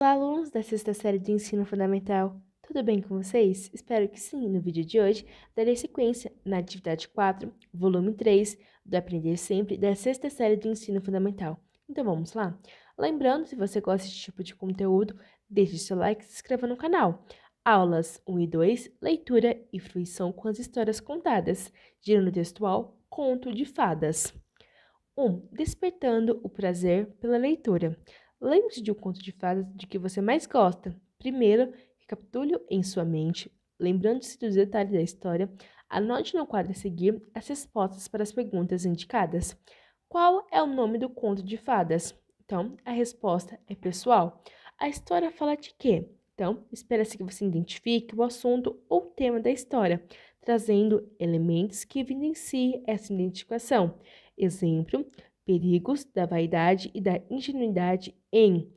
Olá, alunos da sexta série de ensino fundamental. Tudo bem com vocês? Espero que sim. No vídeo de hoje, darei sequência na atividade 4, volume 3, do Aprender Sempre, da sexta série de ensino fundamental. Então vamos lá? Lembrando, se você gosta desse tipo de conteúdo, deixe seu like e se inscreva no canal. Aulas 1 e 2, leitura e fruição com as histórias contadas. Gênero textual, conto de fadas. 1. Despertando o prazer pela leitura. Lembre-se de um conto de fadas de que você mais gosta. Primeiro, recapitule em sua mente, lembrando-se dos detalhes da história. Anote no quadro a seguir as respostas para as perguntas indicadas. Qual é o nome do conto de fadas? Então, a resposta é pessoal. A história fala de quê? Então, espera-se que você identifique o assunto ou tema da história, trazendo elementos que evidenciem essa identificação. Exemplo: perigos da vaidade e da ingenuidade em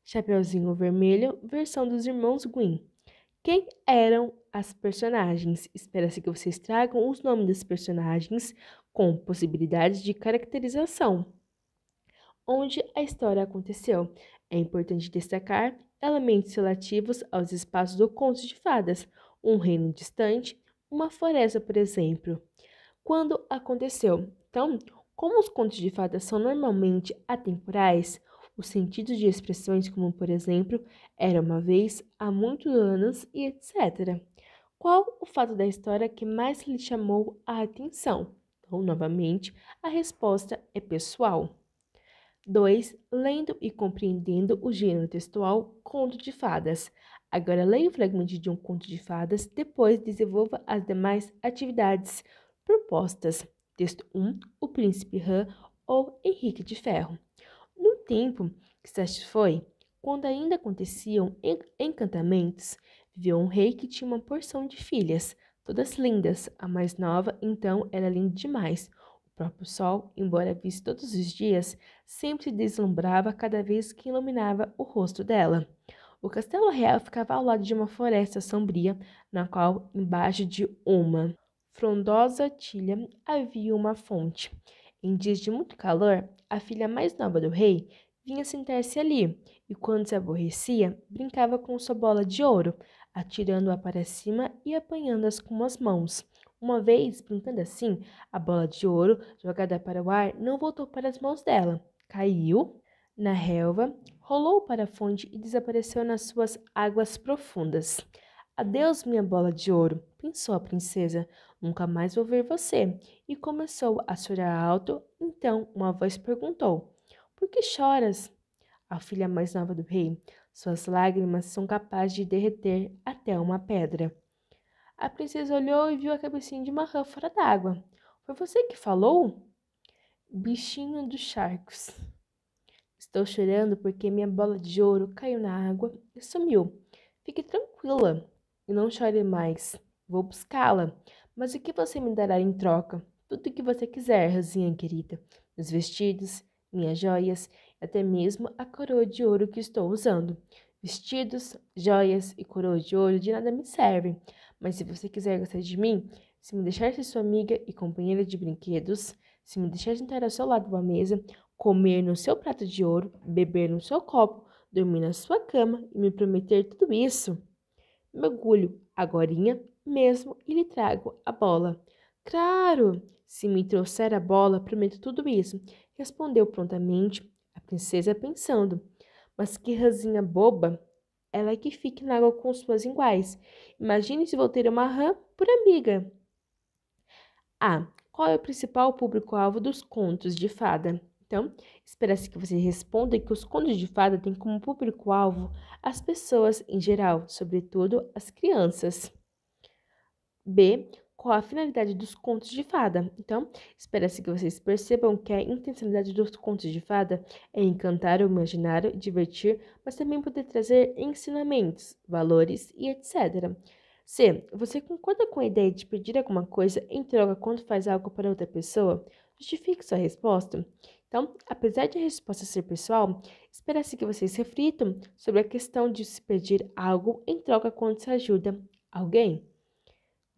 Chapeuzinho Vermelho, versão dos irmãos Grimm. Quem eram as personagens? Espera-se que vocês tragam os nomes das personagens com possibilidades de caracterização. Onde a história aconteceu. É importante destacar elementos relativos aos espaços do conto de fadas, um reino distante, uma floresta, por exemplo. Quando aconteceu? Então, como os contos de fadas são normalmente atemporais, os sentidos de expressões como, por exemplo, era uma vez, há muitos anos e etc. Qual o fato da história que mais lhe chamou a atenção? Então, novamente, a resposta é pessoal. 2. Lendo e compreendendo o gênero textual conto de fadas. Agora leia o fragmento de um conto de fadas, depois desenvolva as demais atividades propostas. Texto 1. O Príncipe Rã ou Henrique de Ferro. No tempo que se foi, quando ainda aconteciam encantamentos, viveu um rei que tinha uma porção de filhas, todas lindas. A mais nova, então, era linda demais. O próprio sol, embora visto todos os dias, sempre se deslumbrava cada vez que iluminava o rosto dela. O castelo real ficava ao lado de uma floresta sombria, na qual, embaixo de uma frondosa tilha, havia uma fonte. Em dias de muito calor, a filha mais nova do rei vinha sentar-se ali, e quando se aborrecia, brincava com sua bola de ouro, atirando-a para cima e apanhando-as com as mãos. Uma vez, brincando assim, a bola de ouro, jogada para o ar, não voltou para as mãos dela. Caiu na relva, rolou para a fonte e desapareceu nas suas águas profundas. Adeus, minha bola de ouro, pensou a princesa. Nunca mais vou ver você. E começou a chorar alto. Então uma voz perguntou: Por que choras? A filha mais nova do rei. Suas lágrimas são capazes de derreter até uma pedra. A princesa olhou e viu a cabecinha de uma rã fora d'água. Foi você que falou? Bichinho dos charcos. Estou chorando porque minha bola de ouro caiu na água e sumiu. Fique tranquila e não chore mais. Vou buscá-la. Mas o que você me dará em troca? Tudo o que você quiser, Rosinha querida. Meus vestidos, minhas joias, até mesmo a coroa de ouro que estou usando. Vestidos, joias e coroa de ouro de nada me servem. Mas se você quiser gostar de mim, se me deixar ser sua amiga e companheira de brinquedos, se me deixar sentar ao seu lado à mesa, comer no seu prato de ouro, beber no seu copo, dormir na sua cama e me prometer tudo isso, mergulho agorinha mesmo e lhe trago a bola. Claro, se me trouxer a bola, prometo tudo isso, respondeu prontamente a princesa pensando. Mas que rãzinha boba, ela é que fique na água com suas iguais. Imagine se vou ter uma rã por amiga. A. Qual é o principal público-alvo dos contos de fada? Então, espera-se que você responda que os contos de fada têm como público-alvo as pessoas em geral, sobretudo as crianças. B. Qual a finalidade dos contos de fada? Então, espera-se que vocês percebam que a intencionalidade dos contos de fada é encantar o imaginário, divertir, mas também poder trazer ensinamentos, valores e etc. C. Você concorda com a ideia de pedir alguma coisa em troca quando faz algo para outra pessoa? Justifique sua resposta. Então, apesar de a resposta ser pessoal, espera-se que vocês reflitam sobre a questão de se pedir algo em troca quando se ajuda alguém.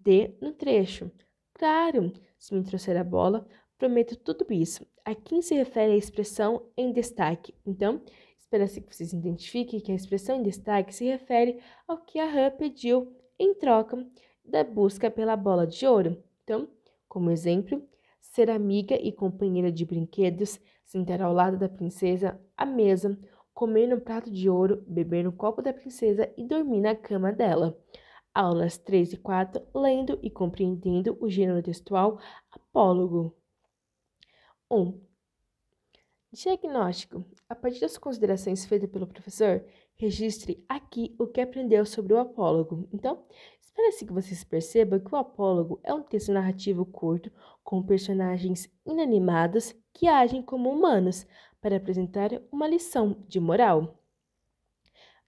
D. No trecho. Claro, se me trouxer a bola, prometo tudo isso. A quem se refere à expressão em destaque. Então, Espera-se que vocês identifiquem que a expressão em destaque se refere ao que a Han pediu em troca da busca pela bola de ouro. Então, como exemplo, ser amiga e companheira de brinquedos, sentar ao lado da princesa à mesa, comer no prato de ouro, beber no copo da princesa e dormir na cama dela. Aulas 3 e 4, lendo e compreendendo o gênero textual apólogo. 1. Diagnóstico. A partir das considerações feitas pelo professor, registre aqui o que aprendeu sobre o apólogo. Então, espera-se que vocês percebam que o apólogo é um texto narrativo curto com personagens inanimados que agem como humanos para apresentar uma lição de moral.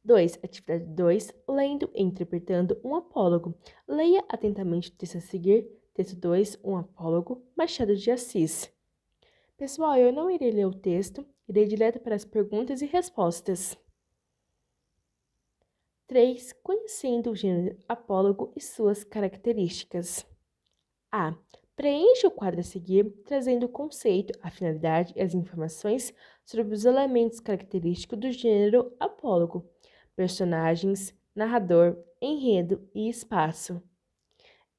2. Atividade 2. Lendo e interpretando um apólogo. Leia atentamente o texto a seguir. Texto 2. Um apólogo, Machado de Assis. Pessoal, eu não irei ler o texto, irei direto para as perguntas e respostas. 3. Conhecendo o gênero apólogo e suas características. A. Preencha o quadro a seguir, trazendo o conceito, a finalidade e as informações sobre os elementos característicos do gênero apólogo. Personagens, narrador, enredo e espaço.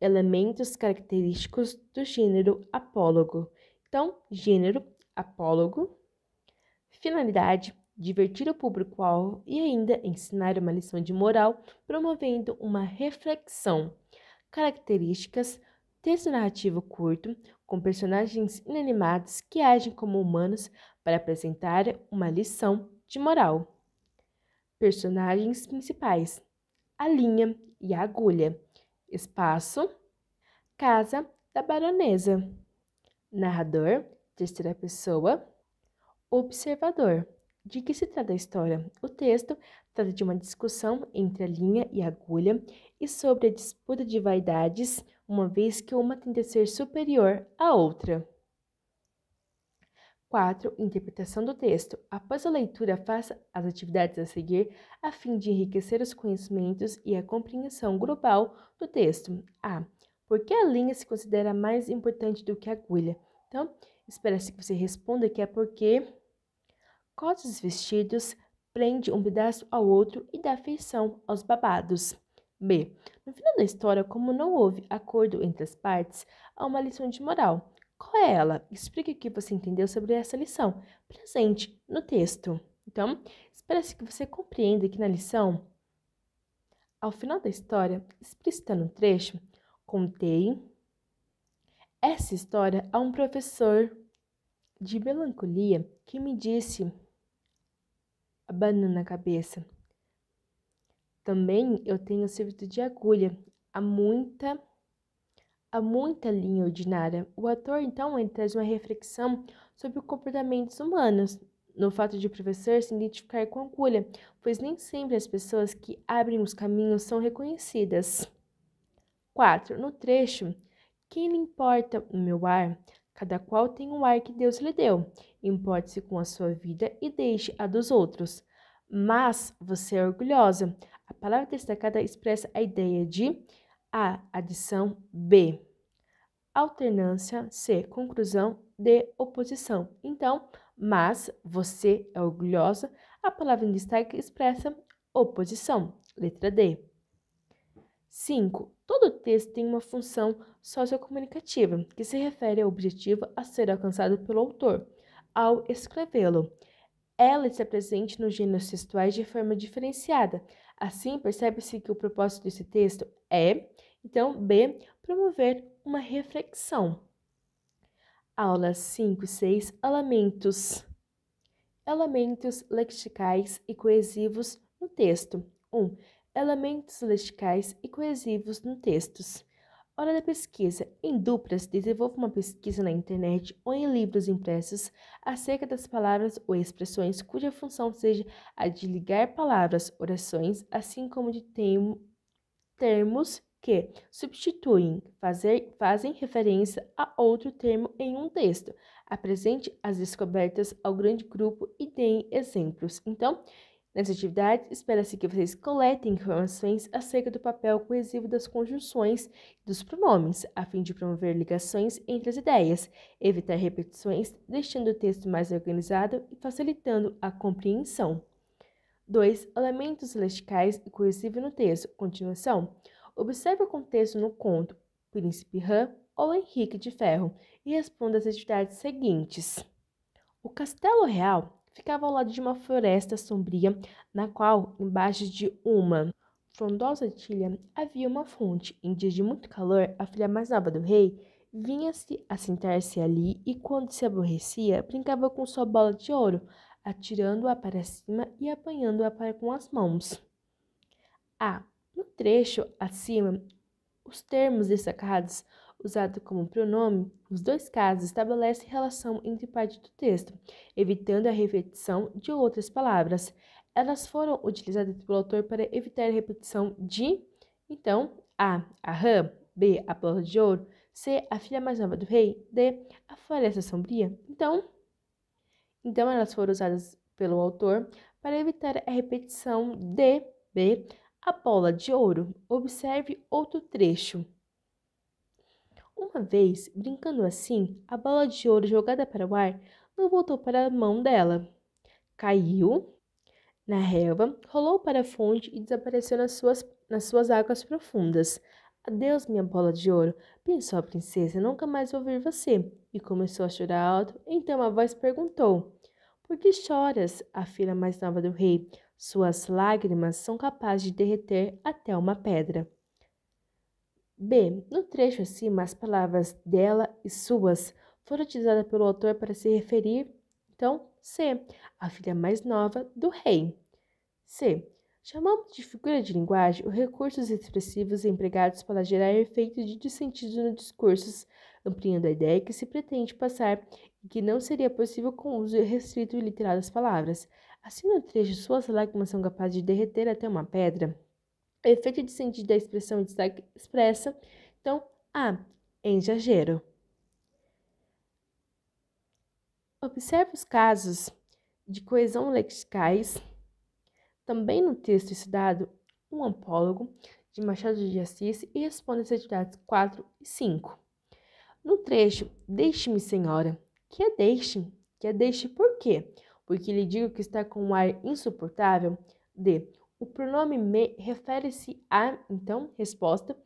Elementos característicos do gênero apólogo. Então, gênero, apólogo. Finalidade, divertir o público-alvo e ainda ensinar uma lição de moral, promovendo uma reflexão. Características, texto narrativo curto, com personagens inanimados que agem como humanos para apresentar uma lição de moral. Personagens principais: a linha e a agulha. Espaço: casa da baronesa. Narrador, terceira pessoa. Observador. De que se trata a história? O texto trata de uma discussão entre a linha e a agulha e sobre a disputa de vaidades, uma vez que uma tenta ser superior à outra. 4. Interpretação do texto. Após a leitura, faça as atividades a seguir a fim de enriquecer os conhecimentos e a compreensão global do texto. A. Por que a linha se considera mais importante do que a agulha? Então, espera-se que você responda que é porque corta os vestidos, prende um pedaço ao outro e dá feição aos babados. B. No final da história, como não houve acordo entre as partes, há uma lição de moral. Qual é ela? Explique o que você entendeu sobre essa lição, presente no texto. Então, espera-se que você compreenda que na lição, ao final da história, explicitando um trecho, contei essa história a um professor de melancolia que me disse, abanando na cabeça: também eu tenho servido de agulha, há muita linha ordinária. O ator, então, ele traz uma reflexão sobre os comportamentos humanos, no fato de o professor se identificar com a agulha, pois nem sempre as pessoas que abrem os caminhos são reconhecidas. 4. No trecho, quem lhe importa o meu ar? Cada qual tem um ar que Deus lhe deu. Importe-se com a sua vida e deixe a dos outros. Mas você é orgulhosa. A palavra destacada expressa a ideia de A. Adição. B. Alternância. C. Conclusão. D. Oposição. Então, mas você é orgulhosa. A palavra em destaque expressa oposição. Letra D. 5. Todo texto tem uma função sociocomunicativa, que se refere ao objetivo a ser alcançado pelo autor ao escrevê-lo. Ela está presente nos gêneros textuais de forma diferenciada. Assim, percebe-se que o propósito desse texto é, então, B, promover uma reflexão. Aulas 5 e 6, elementos. Elementos lexicais e coesivos no texto. 1. Elementos lexicais e coesivos no textos. Hora da pesquisa. Em duplas, desenvolva uma pesquisa na internet ou em livros impressos acerca das palavras ou expressões cuja função seja a de ligar palavras, orações, assim como de termos que substituem, fazem referência a outro termo em um texto. Apresente as descobertas ao grande grupo e deem exemplos. Então, nessa atividade, espera-se que vocês coletem informações acerca do papel coesivo das conjunções e dos pronomes, a fim de promover ligações entre as ideias, evitar repetições, deixando o texto mais organizado e facilitando a compreensão. 2. Elementos lexicais e coesivo no texto. Continuação. Observe o contexto no conto Príncipe Rã ou Henrique de Ferro e responda as atividades seguintes. O castelo real ficava ao lado de uma floresta sombria, na qual, embaixo de uma frondosa tilha, havia uma fonte. Em dias de muito calor, a filha mais nova do rei vinha-se assentar-se ali e, quando se aborrecia, brincava com sua bola de ouro, atirando-a para cima e apanhando-a com as mãos. No trecho acima, os termos destacados, usados como pronome, nos dois casos estabelecem relação entre parte do texto, evitando a repetição de outras palavras. Elas foram utilizadas pelo autor para evitar a repetição de, então, a rã, B, a bola de ouro, C, a filha mais nova do rei, D, a floresta sombria. Então elas foram usadas pelo autor para evitar a repetição de, B, a bola de ouro. Observe outro trecho. Uma vez, brincando assim, a bola de ouro jogada para o ar não voltou para a mão dela. Caiu na relva, rolou para a fonte e desapareceu nas suas águas profundas. Adeus, minha bola de ouro, pensou a princesa, nunca mais vou ver você. E começou a chorar alto. Então a voz perguntou: Por que choras, a filha mais nova do rei? Suas lágrimas são capazes de derreter até uma pedra. B. No trecho acima, as palavras dela e suas foram utilizadas pelo autor para se referir, então, C, a filha mais nova do rei. C. Chamamos de figura de linguagem os recursos expressivos empregados para gerar efeitos de sentido nos discursos, ampliando a ideia que se pretende passar e que não seria possível com o uso restrito e literal das palavras. Assim, no trecho, suas lágrimas são capazes de derreter até uma pedra. O efeito de sentido da expressão está expressa, então, exagero. Observe os casos de coesão lexicais, também no texto estudado, um apólogo de Machado de Assis e responda as atividades 4 e 5. No trecho, deixe-me, senhora, que é deixe? Que é deixe por quê? Porque lhe digo que está com um ar insuportável? D. O pronome me refere-se a, então, resposta,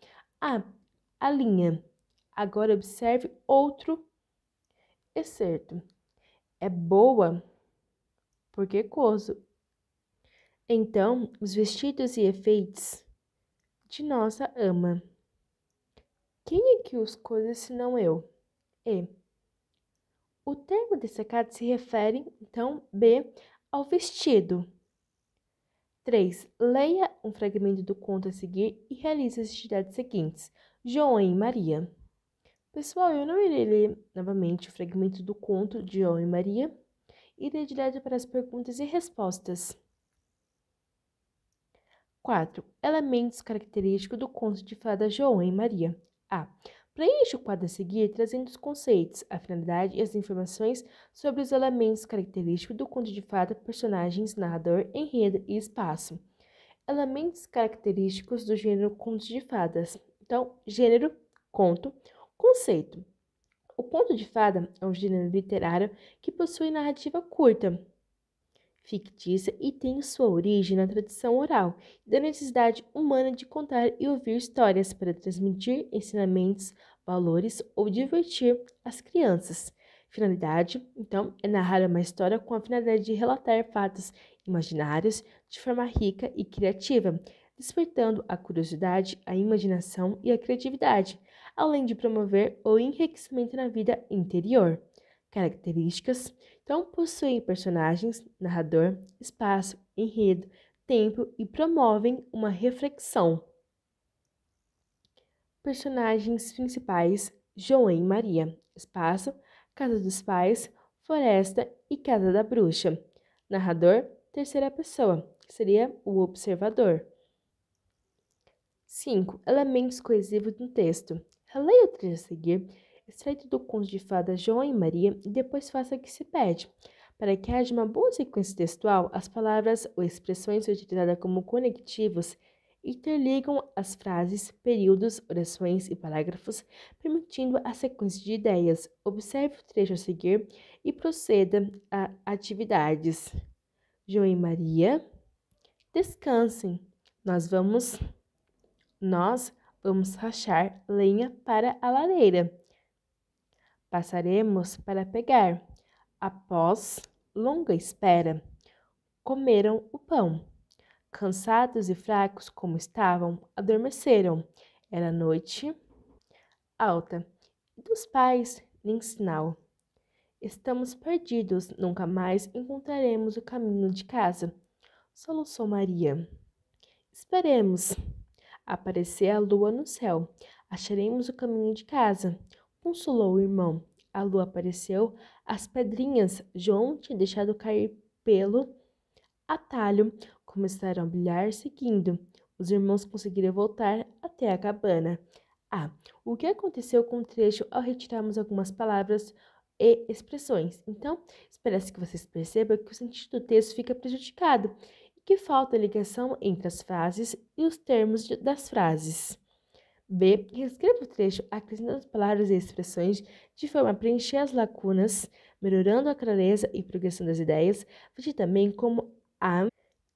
a linha. Agora observe outro excerto. É boa porque coso. Então, os vestidos e efeitos de nossa ama. Quem é que os cose senão eu? E. O termo destacado se refere, então, B, ao vestido. 3. Leia um fragmento do conto a seguir e realize as atividades seguintes. João e Maria. Pessoal, eu não irei ler novamente o fragmento do conto de João e Maria. Irei direto para as perguntas e respostas. 4. Elementos característicos do conto de fada João e Maria. A. Preencha o quadro a seguir trazendo os conceitos, a finalidade e as informações sobre os elementos característicos do conto de fada, personagens, narrador, enredo e espaço. Elementos característicos do gênero contos de fadas. Então, gênero, conto, conceito. O conto de fada é um gênero literário que possui narrativa curta, fictícia e tem sua origem na tradição oral e da necessidade humana de contar e ouvir histórias para transmitir ensinamentos, valores ou divertir as crianças. Finalidade, então, é narrar uma história com a finalidade de relatar fatos imaginários de forma rica e criativa, despertando a curiosidade, a imaginação e a criatividade, além de promover o enriquecimento na vida interior. Características, então possuem personagens, narrador, espaço, enredo, tempo e promovem uma reflexão. Personagens principais: João e Maria. Espaço: Casa dos Pais, Floresta e Casa da Bruxa. Narrador: terceira pessoa, que seria o observador. 5. Elementos coesivos no texto. Releia o trecho a seguir, extraído do conto de fada João e Maria, e depois faça o que se pede. Para que haja uma boa sequência textual, as palavras ou expressões utilizadas como conectivos interligam as frases, períodos, orações e parágrafos, permitindo a sequência de ideias. Observe o trecho a seguir e proceda a atividades. João e Maria, Descansem, nós vamos rachar lenha para a lareira. Passaremos para pegar. Após longa espera, comeram o pão. Cansados e fracos como estavam, adormeceram. Era noite alta. E dos pais, nem sinal. Estamos perdidos, nunca mais encontraremos o caminho de casa. Soluçou Maria. Esperemos. Aparecer a lua no céu. Acharemos o caminho de casa. Consolou o irmão. A lua apareceu. As pedrinhas João tinha deixado cair pelo atalho. Começaram a brilhar seguindo. Os irmãos conseguiram voltar até a cabana. O que aconteceu com o trecho ao retirarmos algumas palavras e expressões? Então, espera-se que vocês percebam que o sentido do texto fica prejudicado e que falta ligação entre as frases e os termos das frases. B. Reescreva o trecho acrescentando palavras e expressões de forma a preencher as lacunas, melhorando a clareza e progressão das ideias. Veja também como a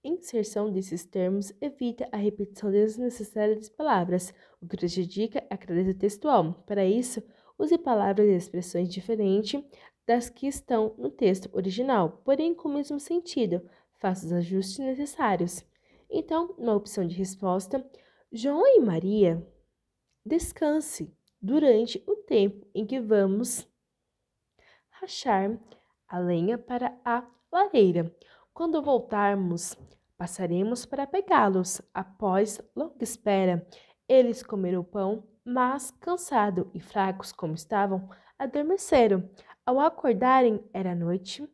inserção desses termos evita a repetição desnecessária das palavras, o que prejudica a clareza textual. Para isso, use palavras e expressões diferentes das que estão no texto original, porém com o mesmo sentido. Faça os ajustes necessários. Então, na opção de resposta, João e Maria, descanse durante o tempo em que vamos rachar a lenha para a lareira. Quando voltarmos, passaremos para pegá-los. Após longa espera, eles comeram o pão, mas, cansados e fracos como estavam, adormeceram. Ao acordarem, era noite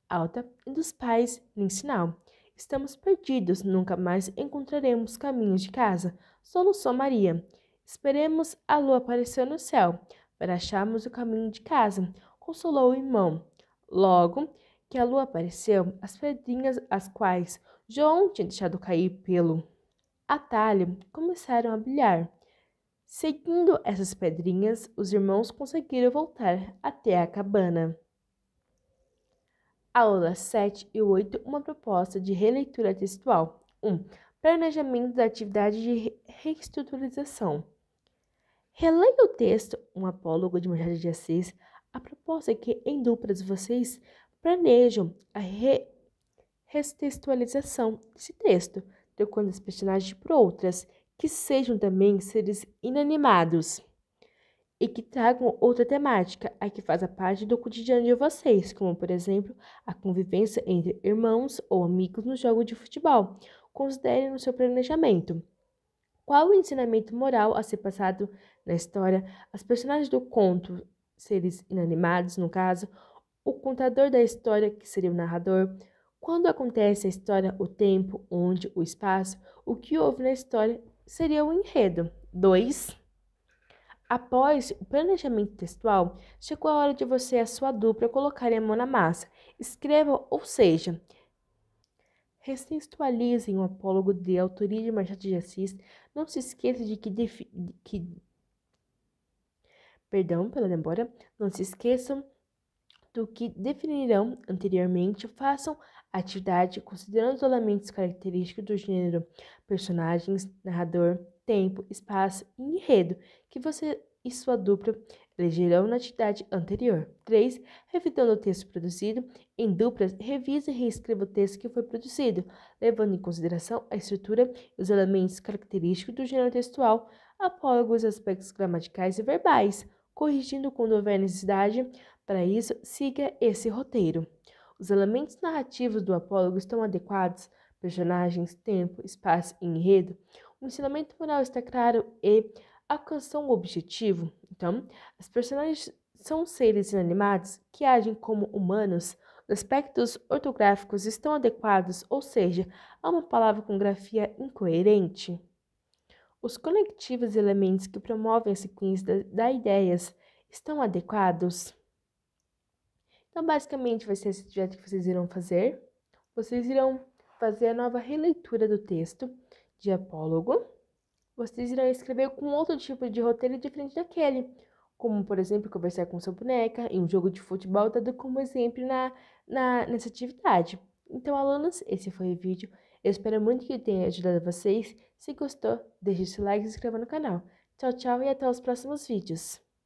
alta e dos pais nem sinal. Estamos perdidos, nunca mais encontraremos caminhos de casa. Soluçou Maria. Esperemos a lua aparecer no céu, para acharmos o caminho de casa. Consolou o irmão. Logo que a lua apareceu, as pedrinhas as quais João tinha deixado cair pelo atalho começaram a brilhar. Seguindo essas pedrinhas, os irmãos conseguiram voltar até a cabana. Aulas 7 e 8, uma proposta de releitura textual. 1. Planejamento da atividade de reestruturização. Releia o texto, um apólogo de Machado de Assis. A proposta é que, em duplas, vocês planejam a retextualização desse texto, trocando as personagens por outras, que sejam também seres inanimados e que tragam outra temática, a que faz parte do cotidiano de vocês, como, por exemplo, a convivência entre irmãos ou amigos no jogo de futebol. Considere no seu planejamento. Qual o ensinamento moral a ser passado na história? As personagens do conto, seres inanimados, no caso, o contador da história, que seria o narrador. Quando acontece a história, o tempo, onde, o espaço, o que houve na história seria o enredo. 2. Após o planejamento textual, chegou a hora de você e a sua dupla colocarem a mão na massa. Escreva, ou seja, retextualizem o apólogo de autoria de Machado de Assis. Não se esqueça de Perdão pela demora. Não se esqueçam do que definirão anteriormente. Façam a atividade considerando os elementos característicos do gênero, personagens, narrador, tempo, espaço e enredo que você e sua dupla elegerão na atividade anterior. 3. Revisando o texto produzido. Em duplas, revise e reescreva o texto que foi produzido, levando em consideração a estrutura e os elementos característicos do gênero textual, apólogos, aspectos gramaticais e verbais, corrigindo quando houver necessidade. Para isso, siga esse roteiro. Os elementos narrativos do apólogo estão adequados, personagens, tempo, espaço e enredo. O ensinamento moral está claro e alcançou o objetivo. Então, as personagens são seres inanimados que agem como humanos. Os aspectos ortográficos estão adequados, ou seja, há uma palavra com grafia incoerente. Os conectivos e elementos que promovem a sequência das ideias estão adequados. Então, basicamente, vai ser esse atividade que vocês irão fazer. Vocês irão fazer a nova releitura do texto de apólogo. Vocês irão escrever com outro tipo de roteiro diferente daquele, como, por exemplo, conversar com sua boneca em um jogo de futebol, dado como exemplo nessa atividade. Então, alunos, esse foi o vídeo. Eu espero muito que tenha ajudado vocês. Se gostou, deixe seu like e se inscreva no canal. Tchau, tchau e até os próximos vídeos.